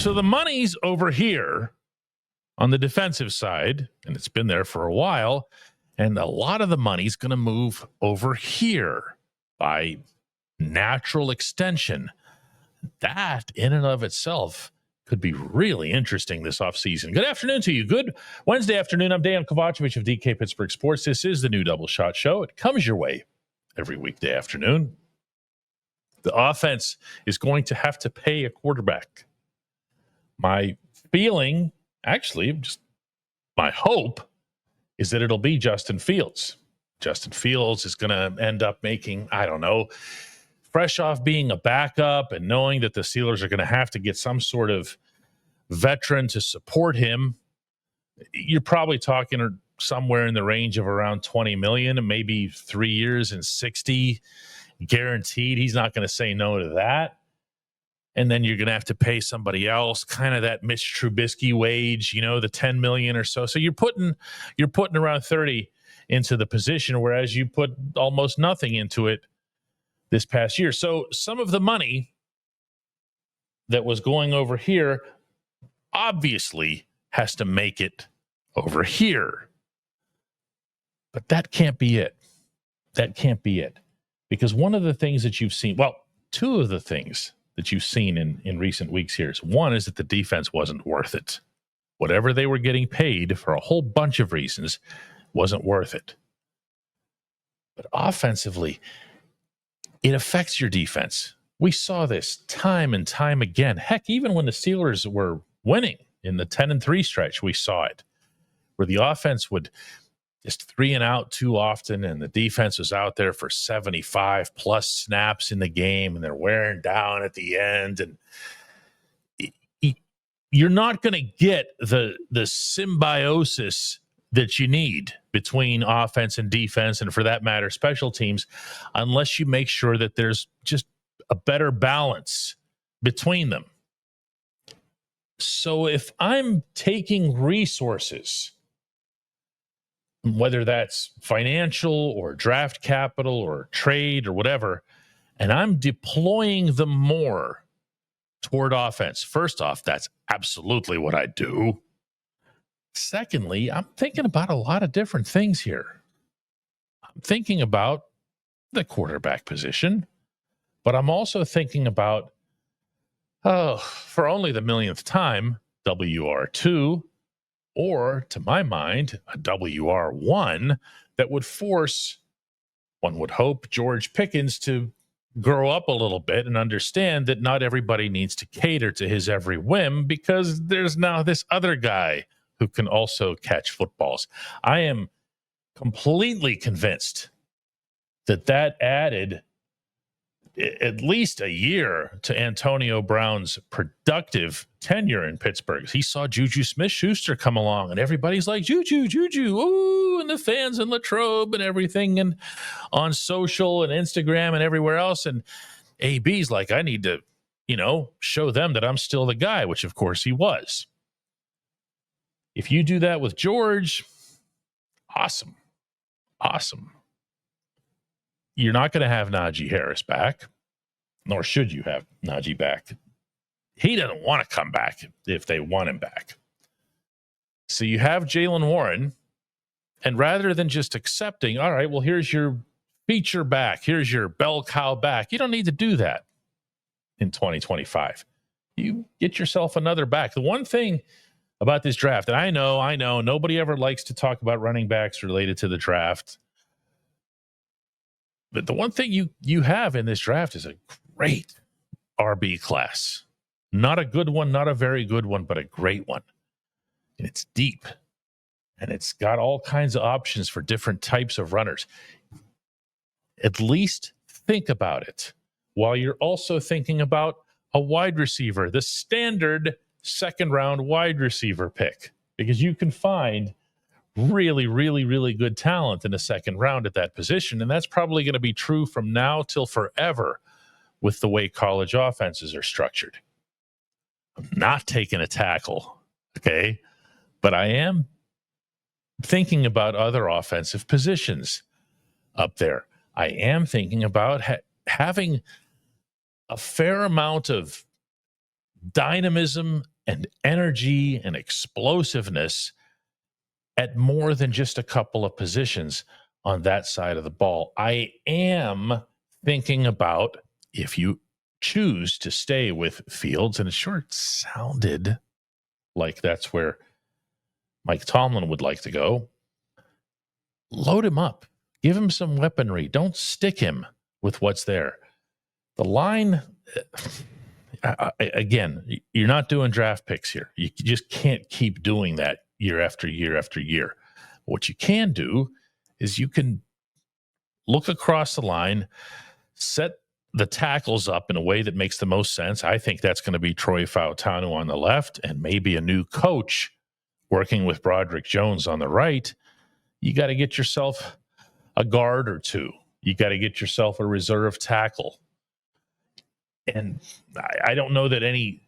So the money's over here on the defensive side, and it's been there for a while, and a lot of the money's going to move over here by natural extension. That, in and of itself, could be really interesting this offseason. Good afternoon to you. Good Wednesday afternoon. I'm Dejan Kovacevic of DK Pittsburgh Sports. This is the new Double Shot Show. It comes your way every weekday afternoon. The offense is going to have to pay a quarterback. My feeling, actually, just my hope, is that it'll be Justin Fields. Justin Fields is going to end up making, I don't know, fresh off being a backup and knowing that the Steelers are going to have to get some sort of veteran to support him. You're probably talking somewhere in the range of around $20 million and maybe 3 years and 60 guaranteed. He's not going to say no to that. And then you're going to have to pay somebody else, kind of that Mitch Trubisky wage, you know, the $10 million or so. So you're putting around 30 into the position, whereas you put almost nothing into it this past year. So some of the money that was going over here obviously has to make it over here. But that can't be it. That can't be it. Because one of the things that you've seen, well, two of the things that you've seen in recent weeks here is, one is that the defense wasn't worth it. Whatever they were getting paid for a whole bunch of reasons wasn't worth it. But offensively, it affects your defense. We saw this time and time again. Heck, even when the Steelers were winning in the 10-3 stretch, we saw it, where the offense would just 3 and out too often, and the defense was out there for 75 plus snaps in the game, and they're wearing down at the end. And you're not going to get the symbiosis that you need between offense and defense, and for that matter, special teams, unless you make sure that there's just a better balance between them. So if I'm taking resources, whether that's financial or draft capital or trade or whatever, and I'm deploying them more toward offense, first off, that's absolutely what I do. Secondly, I'm thinking about a lot of different things here. I'm thinking about the quarterback position, but I'm also thinking about, for only the millionth time, WR2, or, to my mind, a WR1 that would force, one would hope, George Pickens to grow up a little bit and understand that not everybody needs to cater to his every whim, because there's now this other guy who can also catch footballs. I am completely convinced that added at least a year to Antonio Brown's productive tenure in Pittsburgh. He saw Juju Smith-Schuster come along, and everybody's like, Juju, ooh, and the fans in Latrobe and everything, and on social and Instagram and everywhere else. And AB's like, I need to, show them that I'm still the guy, which of course he was. If you do that with George, awesome. You're not going to have Najee Harris back, nor should you have Najee back. He doesn't want to come back if they want him back. So you have Jaylen Warren, and rather than just accepting, all right, well, here's your feature back, here's your bell cow back, you don't need to do that in 2025. You get yourself another back. The one thing about this draft, and I know, nobody ever likes to talk about running backs related to the draft, but the one thing you have in this draft is a great RB class. Not a good one, not a very good one, but a great one. And it's deep. And it's got all kinds of options for different types of runners. At least think about it while you're also thinking about a wide receiver, the standard second-round wide receiver pick, because you can find really, really, really good talent in the second round at that position. And that's probably going to be true from now till forever with the way college offenses are structured. I'm not taking a tackle, okay? But I am thinking about other offensive positions up there. I am thinking about having a fair amount of dynamism and energy and explosiveness at more than just a couple of positions on that side of the ball. I am thinking about, if you choose to stay with Fields, and it sure sounded like that's where Mike Tomlin would like to go, load him up. Give him some weaponry. Don't stick him with what's there. The line, again, you're not doing draft picks here. You just can't keep doing that year after year after year. What you can do is you can look across the line, set the tackles up in a way that makes the most sense. I think that's going to be Troy Fautanu on the left and maybe a new coach working with Broderick Jones on the right. You got to get yourself a guard or two. You got to get yourself a reserve tackle. And I don't know that any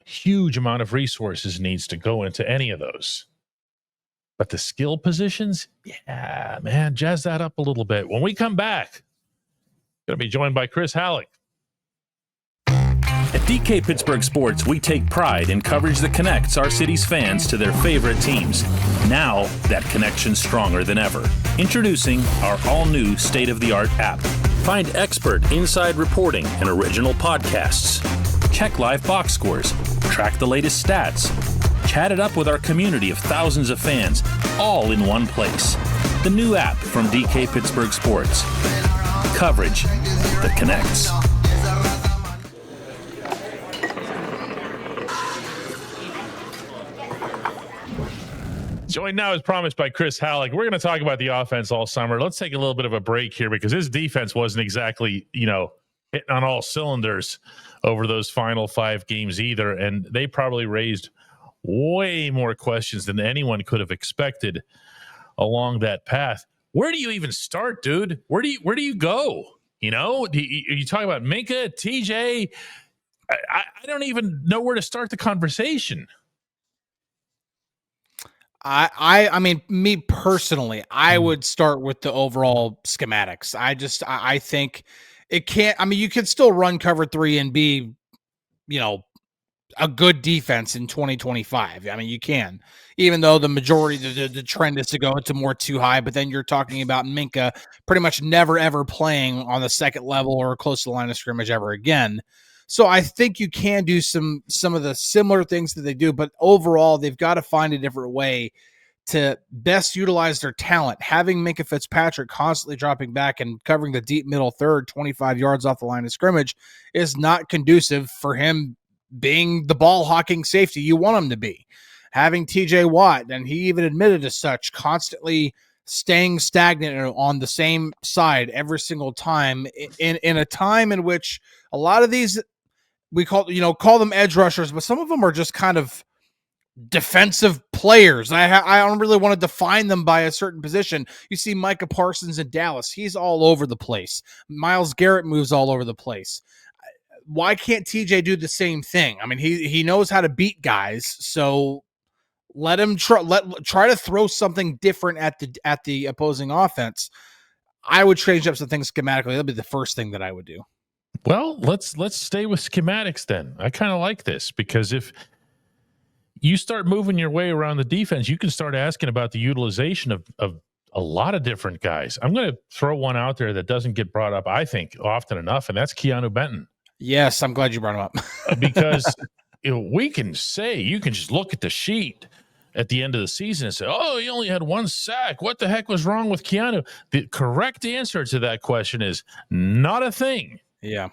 huge amount of resources needs to go into any of those. But the skill positions, yeah, man, jazz that up a little bit. When we come back, going to be joined by Chris Halleck. At DK Pittsburgh Sports, we take pride in coverage that connects our city's fans to their favorite teams. Now, that connection's stronger than ever. Introducing our all-new state-of-the-art app. Find expert inside reporting and original podcasts. Check live box scores. Track the latest stats. Chat it up with our community of thousands of fans, all in one place. The new app from DK Pittsburgh Sports. Coverage that connects. Joined now, as promised, by Chris Halleck. We're going to talk about the offense all summer. Let's take a little bit of a break here because his defense wasn't exactly, hitting on all cylinders over those final 5 games either. And they probably raised way more questions than anyone could have expected along that path. Where do you even start, dude? Where do you go? Are you talking about Minka, TJ? I don't even know where to start the conversation. I mean, me personally, I would start with the overall schematics. I think it can't. I mean, you can still run cover 3 and be, a good defense in 2025. I mean, you can, even though the majority, the trend is to go into more too high. But then you're talking about Minka pretty much never ever playing on the second level or close to the line of scrimmage ever again. So I think you can do some of the similar things that they do, but overall they've got to find a different way to best utilize their talent. Having Minka Fitzpatrick constantly dropping back and covering the deep middle third, 25 yards off the line of scrimmage, is not conducive for him being the ball hawking safety you want him to be. Having TJ Watt, and he even admitted as such, constantly staying stagnant on the same side every single time in a time in which a lot of these, we call them edge rushers, but some of them are just kind of defensive players. I don't really want to define them by a certain position. You see Micah Parsons in Dallas. He's all over the place. Myles Garrett moves all over the place. Why can't TJ do the same thing? I mean, he knows how to beat guys, so let him try to throw something different at the opposing offense. I would change up some things schematically. That'll be the first thing that I would do. Well, let's stay with schematics then. I kind of like this because if you start moving your way around the defense, you can start asking about the utilization of a lot of different guys. I'm going to throw one out there that doesn't get brought up, I think, often enough, and that's Keanu Benton. Yes, I'm glad you brought him up. Because we can say, you can just look at the sheet at the end of the season and say, oh, he only had 1 sack. What the heck was wrong with Keanu? The correct answer to that question is not a thing. Yeah.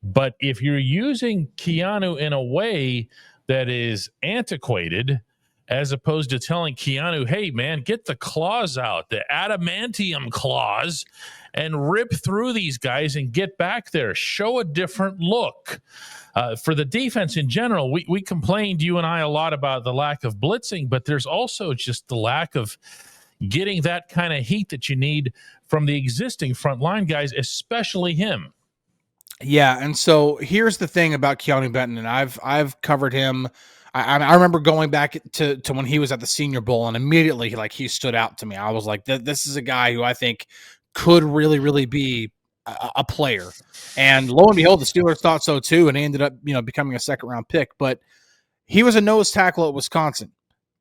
But if you're using Keanu in a way that is antiquated, as opposed to telling Keanu, hey, man, get the claws out, the adamantium claws, and rip through these guys and get back there. Show a different look. For the defense in general, we complained, you and I, a lot about the lack of blitzing, but there's also just the lack of getting that kind of heat that you need from the existing front line guys, especially him. Yeah, and so here's the thing about Keanu Benton, and I've covered him. I remember going back to when he was at the Senior Bowl, and immediately he stood out to me. I was like, this is a guy who I think could really, really be a player. And lo and behold, the Steelers thought so too, and he ended up becoming a second round pick. But He was a nose tackle at Wisconsin.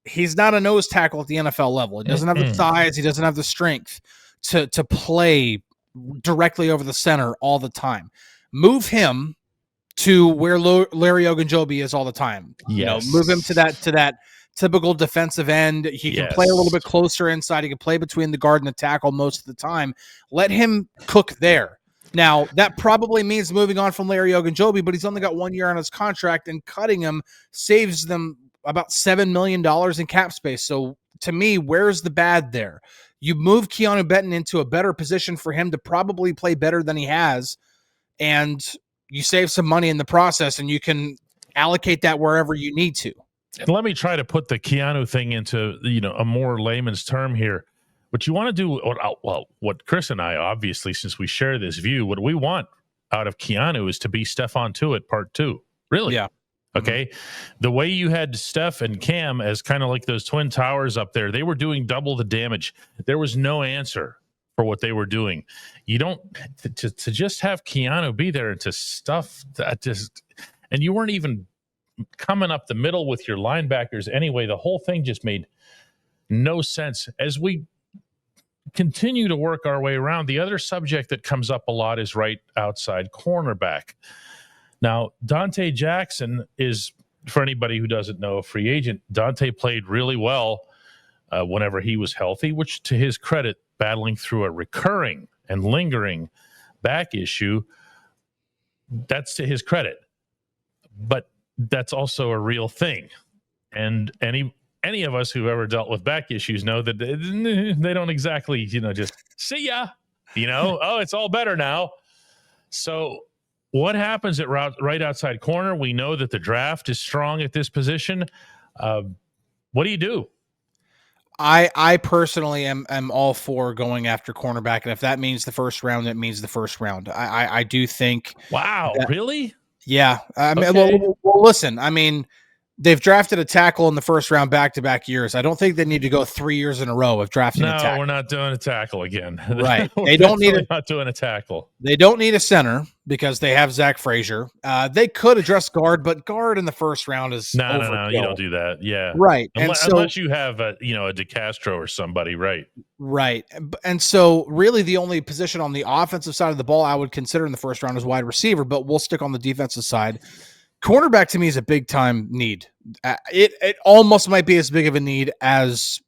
He's not a nose tackle at the NFL level. He doesn't have the size. He doesn't have the strength to play directly over the center all the time. Move him to where Larry Ogunjobi is all the time. Yes. Move him to that typical defensive end. He can play a little bit closer inside. He can play between the guard and the tackle most of the time. Let him cook there. Now, that probably means moving on from Larry Ogunjobi, but he's only got 1 year on his contract, and cutting him saves them about $7 million in cap space. So to me, where's the bad there? You move Keanu Benton into a better position for him to probably play better than he has, and you save some money in the process, and you can allocate that wherever you need to. And let me try to put the Keanu thing into a more layman's term here. What you want to do, what Chris and I, obviously, since we share this view, what we want out of Keanu is to be Stephon Tuitt part 2. Really? Yeah. Okay. Mm-hmm. The way you had Steph and Cam as kind of like those twin towers up there, they were doing double the damage. There was no answer for what they were doing. You don't to just have Keanu be there and to stuff that just, and you weren't even coming up the middle with your linebackers anyway. The whole thing just made no sense. As we continue to work our way around, the other subject that comes up a lot is right outside cornerback. Now, Dante Jackson is, for anybody who doesn't know, a free agent. Dante played really well whenever he was healthy, which, to his credit, battling through a recurring and lingering back issue, that's to his credit. But that's also a real thing. And any of us who've ever dealt with back issues know that they don't exactly, just see ya, oh, it's all better now. So what happens at right outside corner? We know that the draft is strong at this position. What do you do? I personally am all for going after cornerback, and if that means the first round, that means the first round. I do think. Wow, really? Yeah. I mean, Okay. well, listen. I mean, they've drafted a tackle in the first round back-to-back years. I don't think they need to go 3 years in a row of drafting a tackle. No, we're not doing a tackle again. Right. They don't need not doing a tackle. They don't need a center because they have Zach Frazier. They could address guard, but guard in the first round is No, you don't do that. Yeah. Right. Unless you have a DeCastro or somebody, right? Right. And so really the only position on the offensive side of the ball I would consider in the first round is wide receiver, but we'll stick on the defensive side. Cornerback to me is a big time need. It almost might be as big of a need as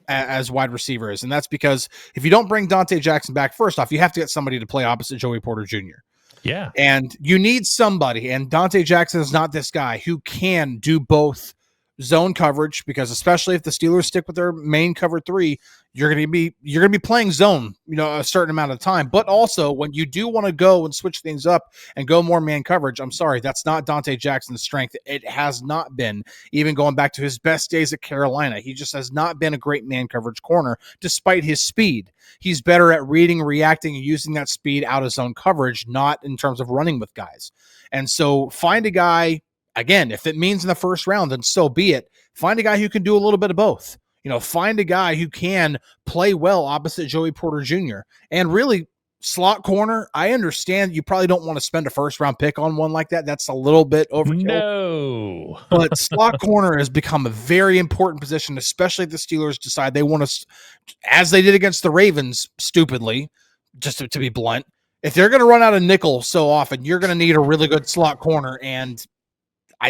wide receiver is. And that's because if you don't bring Dante Jackson back, first off, you have to get somebody to play opposite Joey Porter Jr. Yeah. And you need somebody, and Dante Jackson is not this guy who can do both zone coverage, because especially if the Steelers stick with their main cover 3, you're going to be playing zone, a certain amount of time. But also when you do want to go and switch things up and go more man coverage, I'm sorry, that's not Dante Jackson's strength. It has not been, even going back to his best days at Carolina. He just has not been a great man coverage corner despite his speed. He's better at reading, reacting, and using that speed out of zone coverage, not in terms of running with guys. And so find a guy, again, if it means in the first round, then so be it. Find a guy who can do a little bit of both. Find a guy who can play well opposite Joey Porter Jr. And really, slot corner, I understand you probably don't want to spend a first-round pick on one like that. That's a little bit overkill. No. But slot corner has become a very important position, especially if the Steelers decide they want to, as they did against the Ravens, stupidly, just to be blunt, if they're going to run out of nickel so often, you're going to need a really good slot corner, and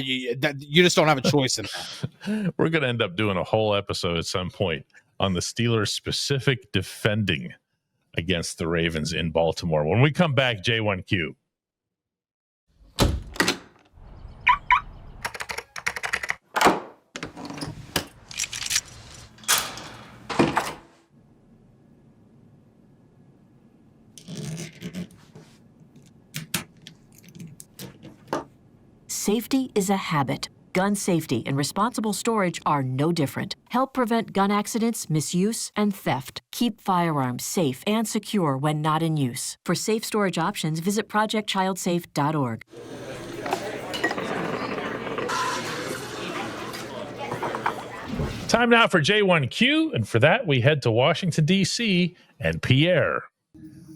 you just don't have a choice in that. We're going to end up doing a whole episode at some point on the Steelers' specific defending against the Ravens in Baltimore. When we come back, J1Q. Safety is a habit. Gun safety and responsible storage are no different. Help prevent gun accidents, misuse, and theft. Keep firearms safe and secure when not in use. For safe storage options, visit projectchildsafe.org. Time now for J1Q, and for that, we head to Washington, D.C. and Pierre.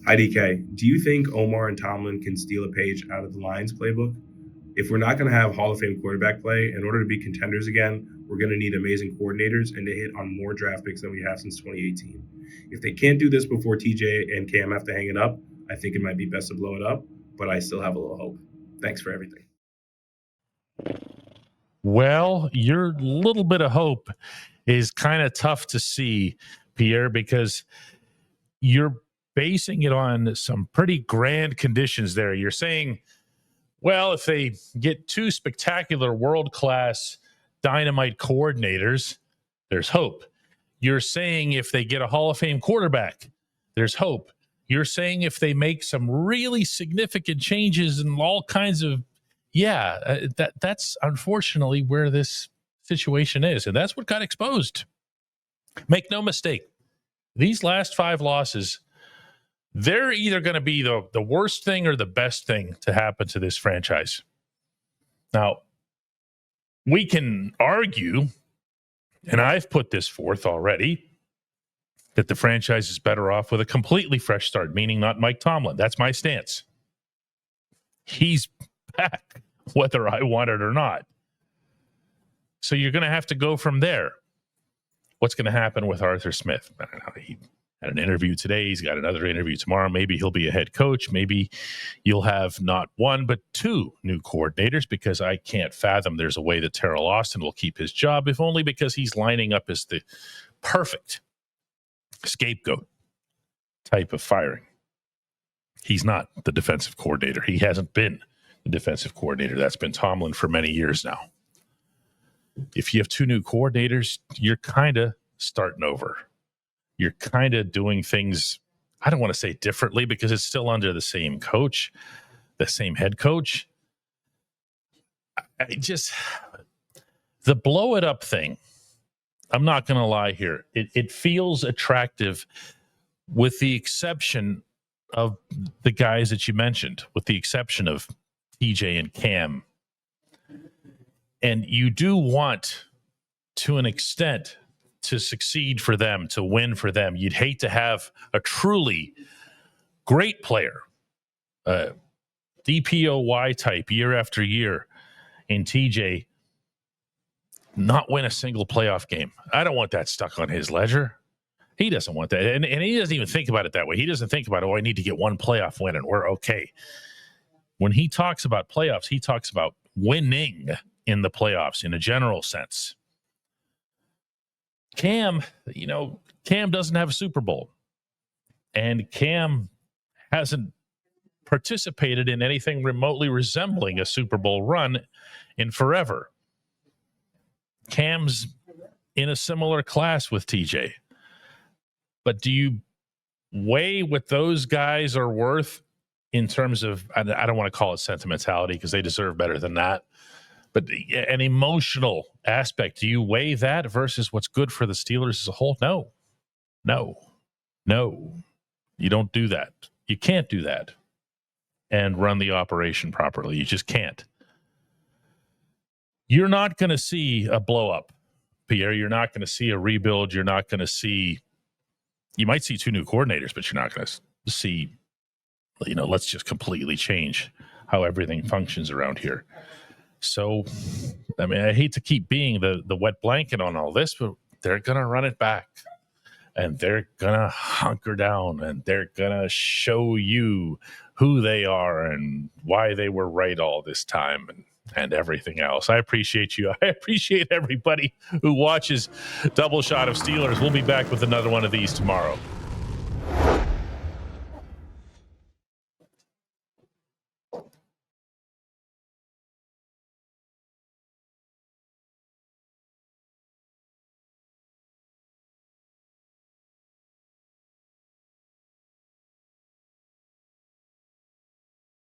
Hi, DK. Do you think Omar and Tomlin can steal a page out of the Lions playbook? If we're not going to have Hall of Fame quarterback play, in order to be contenders again, we're going to need amazing coordinators and to hit on more draft picks than we have since 2018. If they can't do this before TJ and Cam have to hang it up, I think it might be best to blow it up, but I still have a little hope. Thanks for everything. Well, your little bit of hope is kind of tough to see, Pierre, because you're basing it on some pretty grand conditions there. You're saying, well, if they get two spectacular world-class dynamite coordinators, there's hope. You're saying if they get a Hall of Fame quarterback, there's hope. You're saying if they make some really significant changes and all kinds of, that's unfortunately where this situation is. And that's what got exposed. Make no mistake, these last 5 losses, they're either going to be the worst thing or the best thing to happen to this franchise. Now, we can argue, and I've put this forth already, that the franchise is better off with a completely fresh start, meaning not Mike Tomlin. That's my stance. He's back, whether I want it or not. So you're going to have to go from there. What's going to happen with Arthur Smith? I don't know. He had an interview today. He's got another interview tomorrow. Maybe he'll be a head coach. Maybe you'll have not 1, but 2 new coordinators, because I can't fathom there's a way that Terrell Austin will keep his job, if only because he's lining up as the perfect scapegoat type of firing. He's not the defensive coordinator. He hasn't been the defensive coordinator. That's been Tomlin for many years now. If you have 2 new coordinators, you're kind of starting over. You're kind of doing things, I don't want to say differently, because it's still under the same coach, the same head coach. The blow it up thing, I'm not going to lie here. It feels attractive with the exception of the guys that you mentioned, with the exception of TJ and Cam. And you do want, to an extent, to succeed for them, to win for them. You'd hate to have a truly great player, DPOY type year after year in TJ, not win a single playoff game. I don't want that stuck on his ledger. He doesn't want that. And he doesn't even think about it that way. He doesn't think about, I need to get 1 playoff win and we're okay. When he talks about playoffs, he talks about winning in the playoffs in a general sense. Cam doesn't have a Super Bowl. And Cam hasn't participated in anything remotely resembling a Super Bowl run in forever. Cam's in a similar class with TJ. But do you weigh what those guys are worth in terms of, I don't want to call it sentimentality because they deserve better than that, but an emotional aspect? Do you weigh that versus what's good for the Steelers as a whole? No. You don't do that. You can't do that and run the operation properly. You just can't. You're not going to see a blow up, Pierre. You're not going to see a rebuild. You're not going to see, you might see 2 new coordinators, but you're not going to see, let's just completely change how everything functions around here. So, I hate to keep being the wet blanket on all this, but they're going to run it back and they're going to hunker down and they're going to show you who they are and why they were right all this time and everything else. I appreciate you. I appreciate everybody who watches Double Shot of Steelers. We'll be back with another one of these tomorrow.